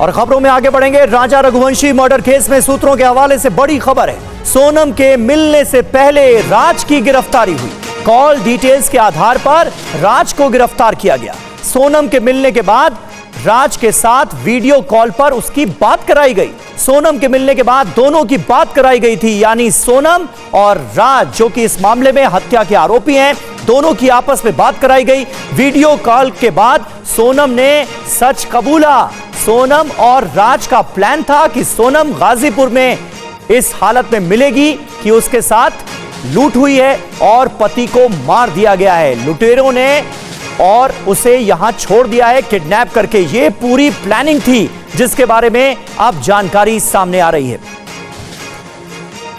और खबरों में आगे बढ़ेंगे। राजा रघुवंशी मर्डर केस में सूत्रों के हवाले से बड़ी खबर है। सोनम के मिलने से पहले राज की गिरफ्तारी हुई। कॉल डिटेल्स के आधार पर राज को गिरफ्तार किया गया। सोनम के मिलने के बाद राज के साथ वीडियो कॉल पर उसकी बात कराई गई। सोनम के मिलने के बाद दोनों की बात कराई गई थी, यानी सोनम और राज जो कि इस मामले में हत्या के आरोपी हैं, दोनों की आपस में बात कराई गई। वीडियो कॉल के बाद सोनम ने सच कबूला। सोनम और राज का प्लान था कि सोनम गाजीपुर में इस हालत में मिलेगी कि उसके साथ लूट हुई है और पति को मार दिया गया है लुटेरों ने और उसे यहां छोड़ दिया है किडनैप करके। यह पूरी प्लानिंग थी जिसके बारे में अब जानकारी सामने आ रही है।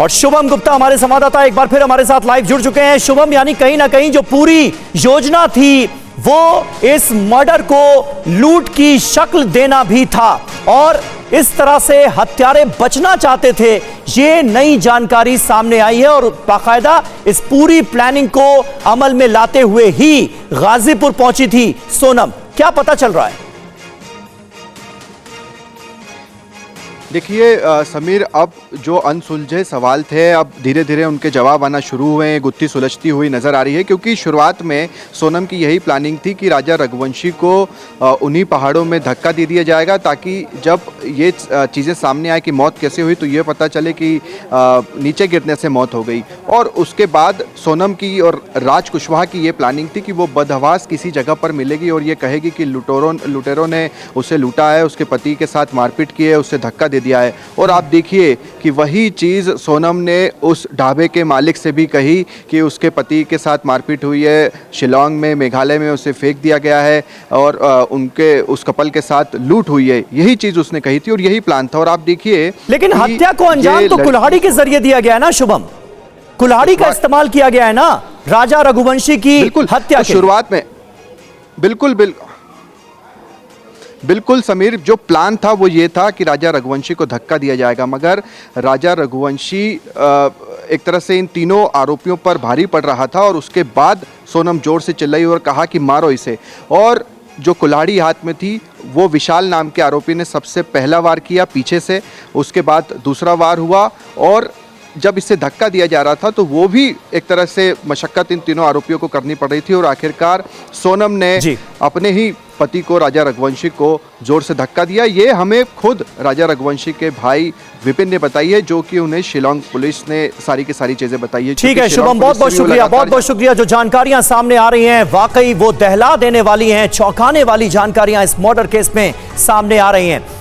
और शुभम गुप्ता हमारे संवाददाता एक बार फिर हमारे साथ लाइव जुड़ चुके हैं। शुभम, यानी कहीं ना कहीं जो पूरी योजना थी वो इस मर्डर को लूट की शक्ल देना भी था और इस तरह से हत्यारे बचना चाहते थे। ये नई जानकारी सामने आई है और बाकायदा इस पूरी प्लानिंग को अमल में लाते हुए ही गाजीपुर पहुंची थी सोनम। क्या पता चल रहा है? देखिए समीर, अब जो अनसुलझे सवाल थे अब धीरे धीरे उनके जवाब आना शुरू हुए हैं। गुत्थी सुलझती हुई नज़र आ रही है क्योंकि शुरुआत में सोनम की यही प्लानिंग थी कि राजा रघुवंशी को उन्हीं पहाड़ों में धक्का दे दिया जाएगा ताकि जब ये चीज़ें सामने आए कि मौत कैसे हुई तो ये पता चले कि नीचे गिरने से मौत हो गई। और उसके बाद सोनम की और राज कुशवाहा की ये प्लानिंग थी कि वो बदहवास किसी जगह पर मिलेगी और ये कहेगी कि लुटेरों ने उसे लूटा है, उसके पति के साथ मारपीट की है, उससे धक्का दे दिया है। और आप देखिए कि वही चीज़ सोनम ने उस ढाबे के मालिक से भी कही कि उसके पति के साथ मारपीट हुई है, शिलोंग में, मेघालय में उसे फेंक दिया गया है और उनके उस कपल के साथ लूट हुई है। यही चीज़ उसने कही थी और यही प्लान था। और आप देखिए, लेकिन हत्या को अंजाम तो कुल्हाड़ी के जरिए दिया गया है ना शुभम? कुल्हाड़ी का इस्तेमाल किया गया है ना राजा रघुवंशी की हत्या के शुरुआत में। बिल्कुल समीर, जो प्लान था वो ये था कि राजा रघुवंशी को धक्का दिया जाएगा, मगर राजा रघुवंशी एक तरह से इन तीनों आरोपियों पर भारी पड़ रहा था और उसके बाद सोनम जोर से चिल्लाई और कहा कि मारो इसे। और जो कुल्हाड़ी हाथ में थी वो विशाल नाम के आरोपी ने सबसे पहला वार किया पीछे से, उसके बाद दूसरा वार हुआ और जब इसे धक्का दिया जा रहा था तो वो भी एक तरह से मशक्कत इन तीनों आरोपियों को करनी पड़ रही थी और आखिरकार सोनम ने अपने ही पति को, राजा रघुवंशी को, जोर से धक्का दिया। ये हमें खुद राजा रघुवंशी के भाई विपिन ने बताई है, जो कि उन्हें शिलोंग पुलिस ने सारी की सारी चीजें बताई है। ठीक है शुभम, बहुत बहुत शुक्रिया, बहुत बहुत शुक्रिया। जो जानकारियां सामने आ रही हैं वाकई वो दहला देने वाली हैं, चौंकाने वाली जानकारियां इस मर्डर केस में सामने आ रही हैं।